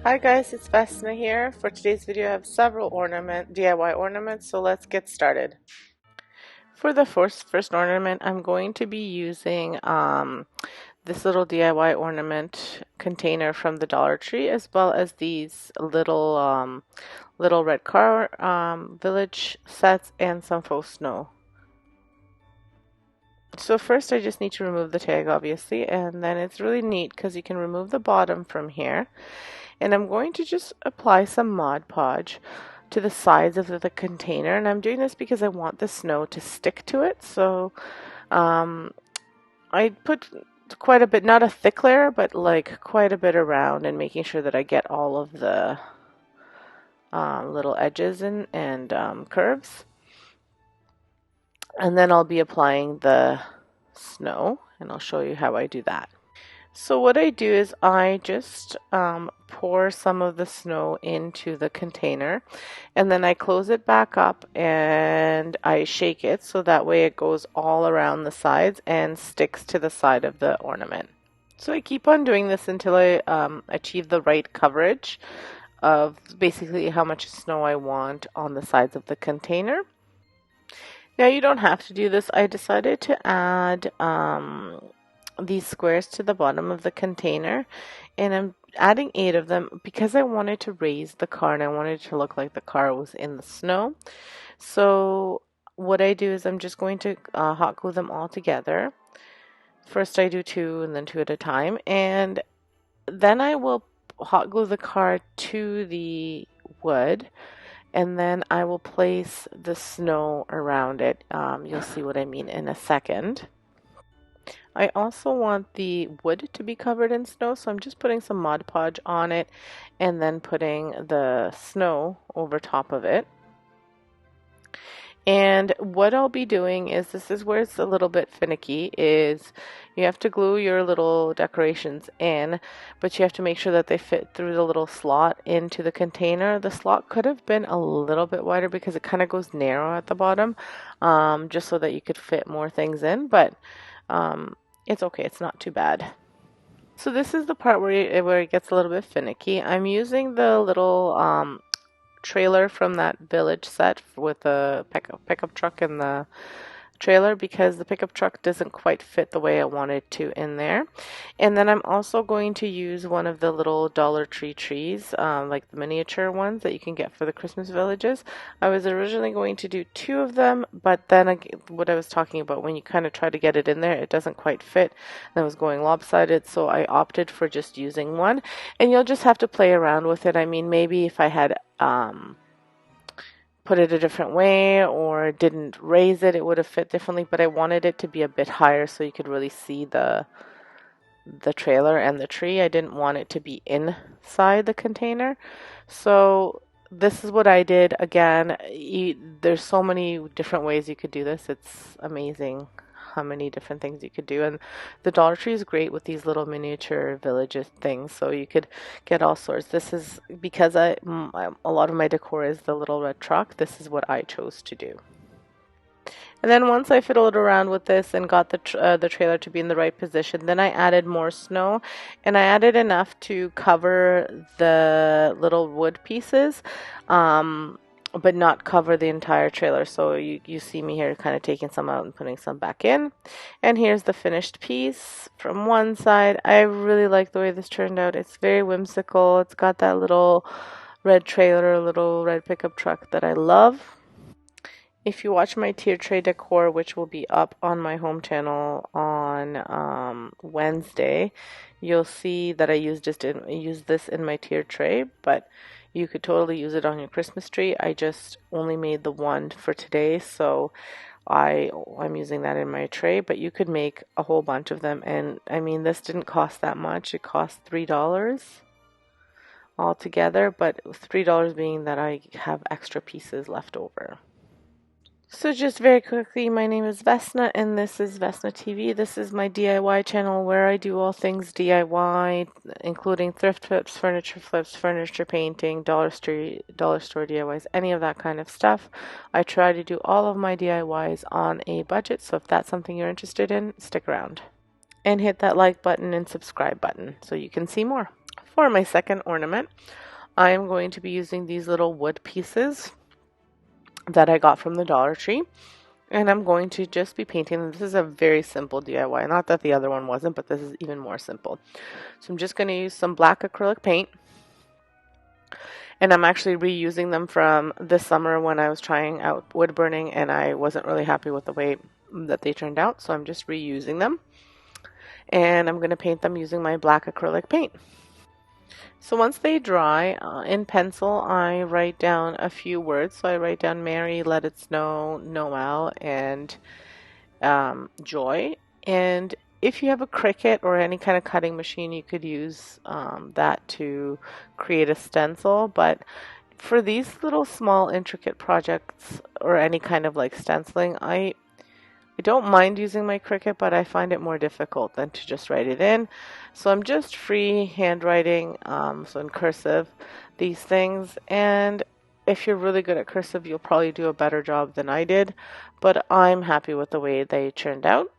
Hi guys, it's Vesna here. For today's video I have several DIY ornaments, so let's get started. For the first ornament, I'm going to be using this little DIY ornament container from the Dollar Tree, as well as these little red car village sets and some faux snow. So first I just need to remove the tag, obviously, and then it's really neat because you can remove the bottom from here. And I'm going to just apply some Mod Podge to the sides of the container, and I'm doing this because I want the snow to stick to it. So I put quite a bit, not a thick layer, but like quite a bit around, and making sure that I get all of the little edges and curves. And then I'll be applying the snow, and I'll show you how I do that. So what I do is I just pour some of the snow into the container, and then I close it back up and I shake it so that way it goes all around the sides and sticks to the side of the ornament. So I keep on doing this until I achieve the right coverage of basically how much snow I want on the sides of the container. Now you don't have to do this. I decided to add these squares to the bottom of the container, and I'm adding 8 of them because I wanted to raise the car and I wanted it to look like the car was in the snow. So what I do is I'm just going to hot glue them all together. First I do 2 and then 2 at a time, and then I will hot glue the car to the wood, and then I will place the snow around it. You'll see what I mean in a second. I also want the wood to be covered in snow, so I'm just putting some Mod Podge on it and then putting the snow over top of it. And what I'll be doing is, this is where it's a little bit finicky, is you have to glue your little decorations in, but you have to make sure that they fit through the little slot into the container. The slot could have been a little bit wider because it kind of goes narrow at the bottom, just so that you could fit more things in, but it's okay, it's not too bad. So this is the part where it gets a little bit finicky. I'm using the little trailer from that village set with the pickup truck and the trailer, because the pickup truck doesn't quite fit the way I wanted to in there. And then I'm also going to use one of the little Dollar Tree trees, like the miniature ones that you can get for the Christmas villages. I was originally going to do 2 of them, but then what I was talking about, when you kind of try to get it in there, it doesn't quite fit, and I was going lopsided, so I opted for just using one. And you'll just have to play around with it. I mean, maybe if I had put it a different way or didn't raise it, it would have fit differently, but I wanted it to be a bit higher so you could really see the trailer and the tree. I didn't want it to be inside the container. So this is what I did. Again, there's so many different ways you could do this. It's amazing how many different things you could do, and the Dollar Tree is great with these little miniature villages things, so you could get all sorts. This is because a lot of my decor is the little red truck. This is what I chose to do. And then once I fiddled around with this and got the trailer to be in the right position, then I added more snow, and I added enough to cover the little wood pieces, but not cover the entire trailer. So you see me here kind of taking some out and putting some back in. And here's the finished piece from one side. I really like the way this turned out. It's very whimsical. It's got that little red trailer, little red pickup truck that I love. If you watch my tier tray decor, which will be up on my home channel on Wednesday, you'll see that I used this in my tier tray, but you could totally use it on your Christmas tree. I just only made the one for today, so I'm using that in my tray, but you could make a whole bunch of them. And I mean, this didn't cost that much. It cost $3 altogether, but $3 being that I have extra pieces left over. So just very quickly, my name is Vesna, and this is Vesna TV. This is my DIY channel where I do all things DIY, including thrift flips, furniture painting, dollar store DIYs, any of that kind of stuff. I try to do all of my DIYs on a budget, so if that's something you're interested in, stick around. And hit that like button and subscribe button so you can see more. For my second ornament, I am going to be using these little wood pieces that I got from the Dollar Tree. And I'm going to just be painting them. This is a very simple DIY. Not that the other one wasn't, but this is even more simple. So I'm just going to use some black acrylic paint. And I'm actually reusing them from this summer when I was trying out wood burning and I wasn't really happy with the way that they turned out. So I'm just reusing them. And I'm going to paint them using my black acrylic paint. So once they dry, in pencil, I write down a few words. So I write down Mary, Let It Snow, Noel, and Joy. And if you have a Cricut or any kind of cutting machine, you could use that to create a stencil. But for these little small intricate projects or any kind of like stenciling, I don't mind using my Cricut, but I find it more difficult than to just write it in. So I'm just free handwriting, so in cursive, these things. And if you're really good at cursive, you'll probably do a better job than I did. But I'm happy with the way they turned out.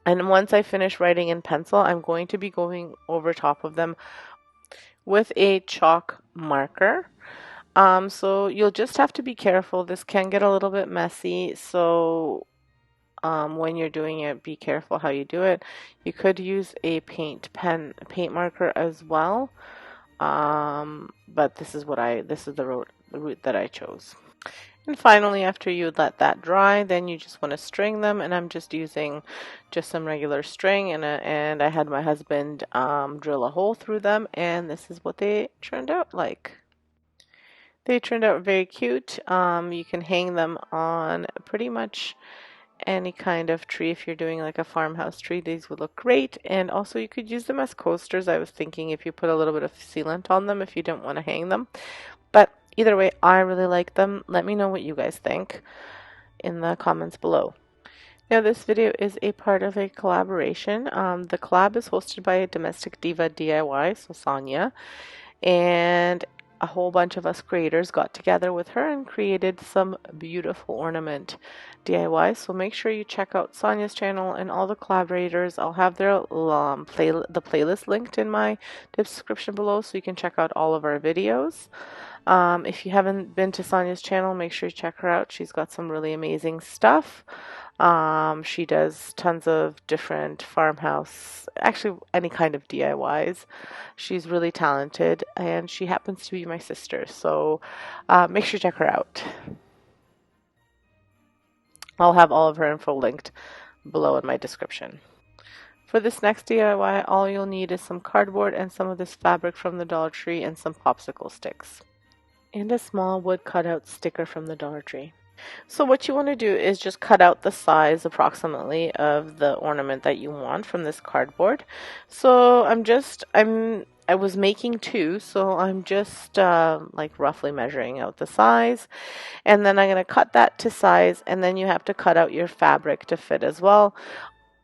And once I finish writing in pencil, I'm going to be going over top of them with a chalk marker. So you'll just have to be careful. This can get a little bit messy. So when you're doing it, be careful how you do it. You could use a paint marker as well. But this is the route that I chose. And finally, after you let that dry, then you just want to string them. And I'm just using just some regular string, and I had my husband drill a hole through them, and this is what they turned out like. They turned out very cute. You can hang them on pretty much any kind of tree. If you're doing like a farmhouse tree, these would look great. And also you could use them as coasters. I was thinking if you put a little bit of sealant on them if you don't want to hang them. But either way, I really like them. Let me know what you guys think in the comments below. Now this video is a part of a collaboration. The collab is hosted by a domestic diva DIY, so Sonia, and a whole bunch of us creators got together with her and created some beautiful ornament DIY. So make sure you check out Sonia's channel and all the collaborators. I'll have their the playlist linked in my description below, so you can check out all of our videos. If you haven't been to Sonia's channel, make sure you check her out. She's got some really amazing stuff. She does tons of different farmhouse, actually any kind of DIYs. She's really talented, and she happens to be my sister, so make sure you check her out. I'll have all of her info linked below in my description. For this next DIY, all you'll need is some cardboard and some of this fabric from the Dollar Tree and some popsicle sticks. And a small wood cutout sticker from the Dollar Tree. So what you want to do is just cut out the size approximately of the ornament that you want from this cardboard. So I was making two, so I'm just like roughly measuring out the size, and then I'm going to cut that to size, and then you have to cut out your fabric to fit as well.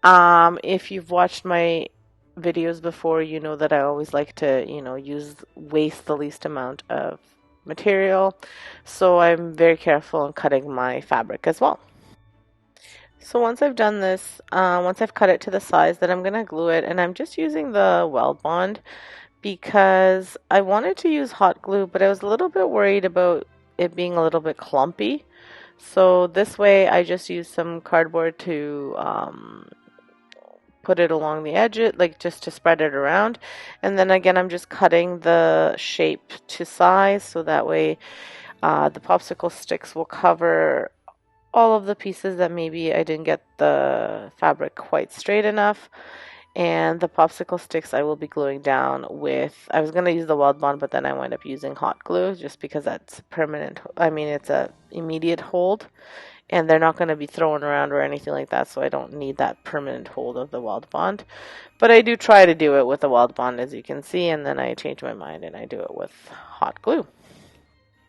If you've watched my videos before, you know that I always like to, waste the least amount of material, so I'm very careful in cutting my fabric as well. So once I've done this, once I've cut it to the size, then I'm going to glue it, and I'm just using the Weld Bond because I wanted to use hot glue, but I was a little bit worried about it being a little bit clumpy. So this way I just used some cardboard to put it along the edge, like just to spread it around. And then again, I'm just cutting the shape to size, so that way the popsicle sticks will cover all of the pieces that maybe I didn't get the fabric quite straight enough. And the popsicle sticks I will be gluing down with, I was going to use the Weld Bond, but then I wound up using hot glue just because that's permanent. I mean, it's a immediate hold, and they're not going to be thrown around or anything like that, so I don't need that permanent hold of the Weld Bond. But I do try to do it with the Weld Bond, as you can see, and then I change my mind and I do it with hot glue.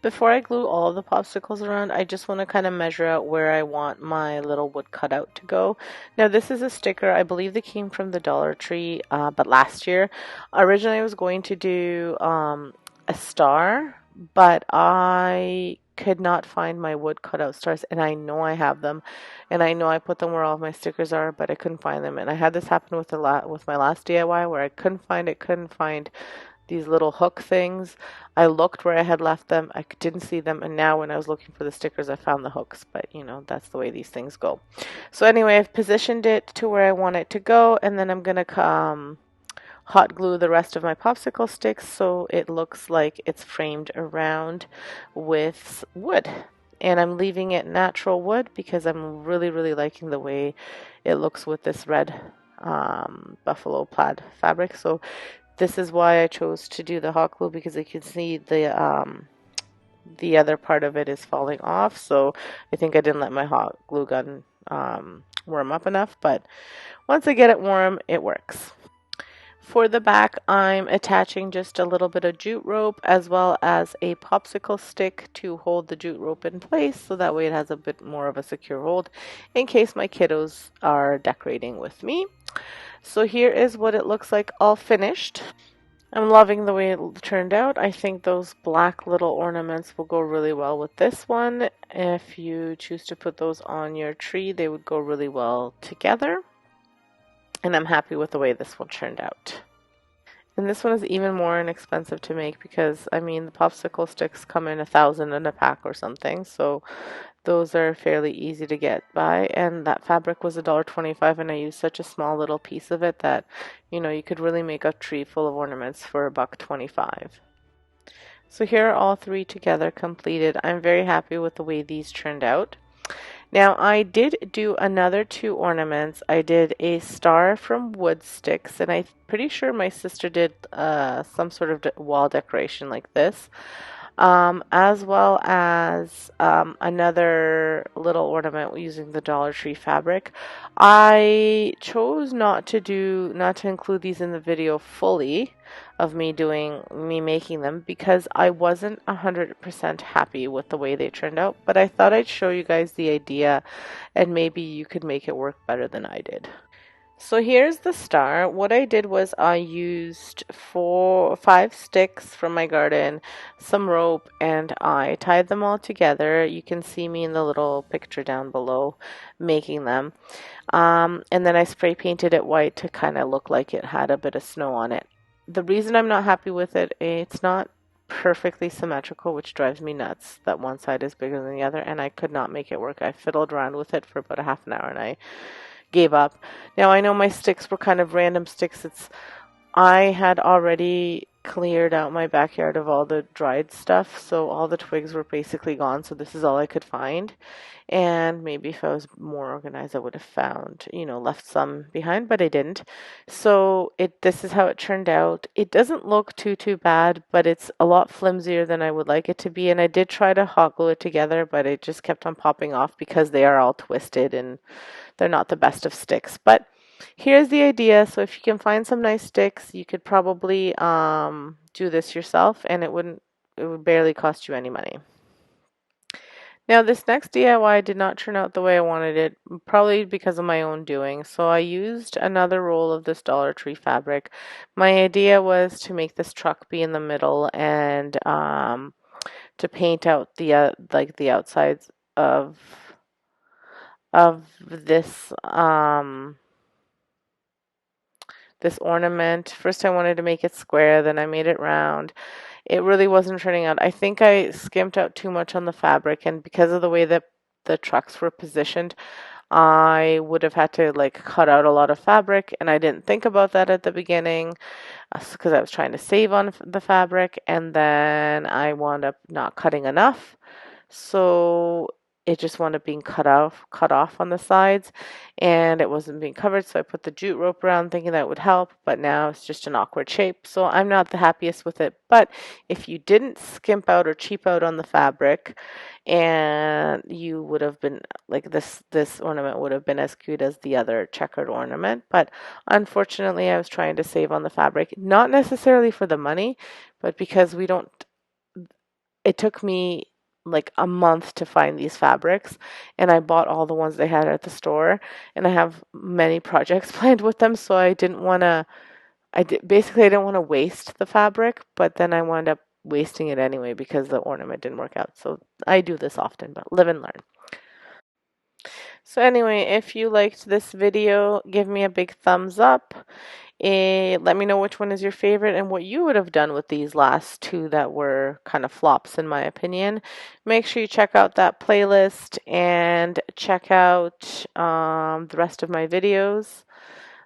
Before I glue all of the popsicles around, I just want to kind of measure out where I want my little wood cutout to go. Now this is a sticker, I believe that came from the Dollar Tree, but last year. Originally I was going to do a star, but I could not find my wood cutout stars, and I know I have them, and I know I put them where all of my stickers are, but I couldn't find them. And I had this happen with with my last DIY where I couldn't find these little hook things. I looked where I had left them, I didn't see them, and now when I was looking for the stickers, I found the hooks. But you know, that's the way these things go. So anyway, I've positioned it to where I want it to go, and then I'm gonna hot glue the rest of my popsicle sticks so it looks like it's framed around with wood. And I'm leaving it natural wood because I'm really liking the way it looks with this red buffalo plaid fabric. So this is why I chose to do the hot glue, because you can see the other part of it is falling off. So I think I didn't let my hot glue gun warm up enough, but once I get it warm, it works. For the back, I'm attaching just a little bit of jute rope as well as a popsicle stick to hold the jute rope in place, so that way it has a bit more of a secure hold in case my kiddos are decorating with me. So here is what it looks like all finished. I'm loving the way it turned out. I think those black little ornaments will go really well with this one. If you choose to put those on your tree, they would go really well together. And I'm happy with the way this one turned out. And this one is even more inexpensive to make because, I mean, the popsicle sticks come in 1,000 in a pack or something. So those are fairly easy to get by. And that fabric was $1.25, and I used such a small little piece of it that, you know, you could really make a tree full of ornaments for $1.25. So here are all three together completed. I'm very happy with the way these turned out. Now I did do another 2 ornaments. I did a star from wood sticks, and I'm pretty sure my sister did some sort of wall decoration like this, as well as another little ornament using the Dollar Tree fabric. I chose not to include these in the video fully of me making them because I wasn't 100% happy with the way they turned out, but I thought I'd show you guys the idea and maybe you could make it work better than I did. So here's the star. What I did was I used 5 sticks from my garden, some rope, and I tied them all together. You can see me in the little picture down below making them. And then I spray painted it white to kind of look like it had a bit of snow on it. The reason I'm not happy with it, it's not perfectly symmetrical, which drives me nuts that one side is bigger than the other, and I could not make it work. I fiddled around with it for about a half an hour and I gave up. Now I know my sticks were kind of random sticks. I had already cleared out my backyard of all the dried stuff, so all the twigs were basically gone, so this is all I could find. And maybe if I was more organized I would have found, you know, left some behind, but I didn't. So this is how it turned out. It doesn't look too bad, but it's a lot flimsier than I would like it to be, and I did try to hot glue it together, but it just kept on popping off because they are all twisted and they're not the best of sticks. But here's the idea. So if you can find some nice sticks, you could probably do this yourself, and it would barely cost you any money. Now this next DIY did not turn out the way I wanted it, probably because of my own doing. So I used another roll of this Dollar Tree fabric. My idea was to make this truck be in the middle and to paint out the like the outsides of this this ornament. First I wanted to make it square, then I made it round. It really wasn't turning out. I think I skimped out too much on the fabric, and because of the way that the trucks were positioned, I would have had to like cut out a lot of fabric, and I didn't think about that at the beginning because I was trying to save on the fabric, and then I wound up not cutting enough. So it just wound up being cut off on the sides, and it wasn't being covered, so I put the jute rope around thinking that would help, but now it's just an awkward shape, so I'm not the happiest with it. But if you didn't skimp out or cheap out on the fabric, and you would have been like this ornament would have been as cute as the other checkered ornament, but unfortunately I was trying to save on the fabric, not necessarily for the money, but because it took me like a month to find these fabrics, and I bought all the ones they had at the store, and I have many projects planned with them, so I didn't want to basically I didn't want to waste the fabric, but then I wound up wasting it anyway because the ornament didn't work out. So I do this often, but live and learn. So anyway, if you liked this video, give me a big thumbs up. Let me know which one is your favorite and what you would have done with these last two that were kind of flops in my opinion. Make sure you check out that playlist and check out the rest of my videos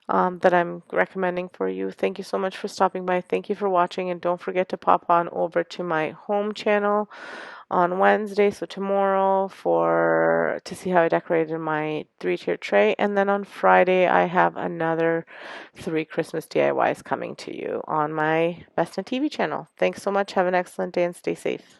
that I'm recommending for you. Thank you so much for stopping by. Thank you for watching, and don't forget to pop on over to my home channel on Wednesday, so tomorrow, to see how I decorated my 3-tier tray, and then on Friday I have another 3 Christmas DIYs coming to you on my Vesna TV channel. Thanks so much. Have an excellent day and stay safe.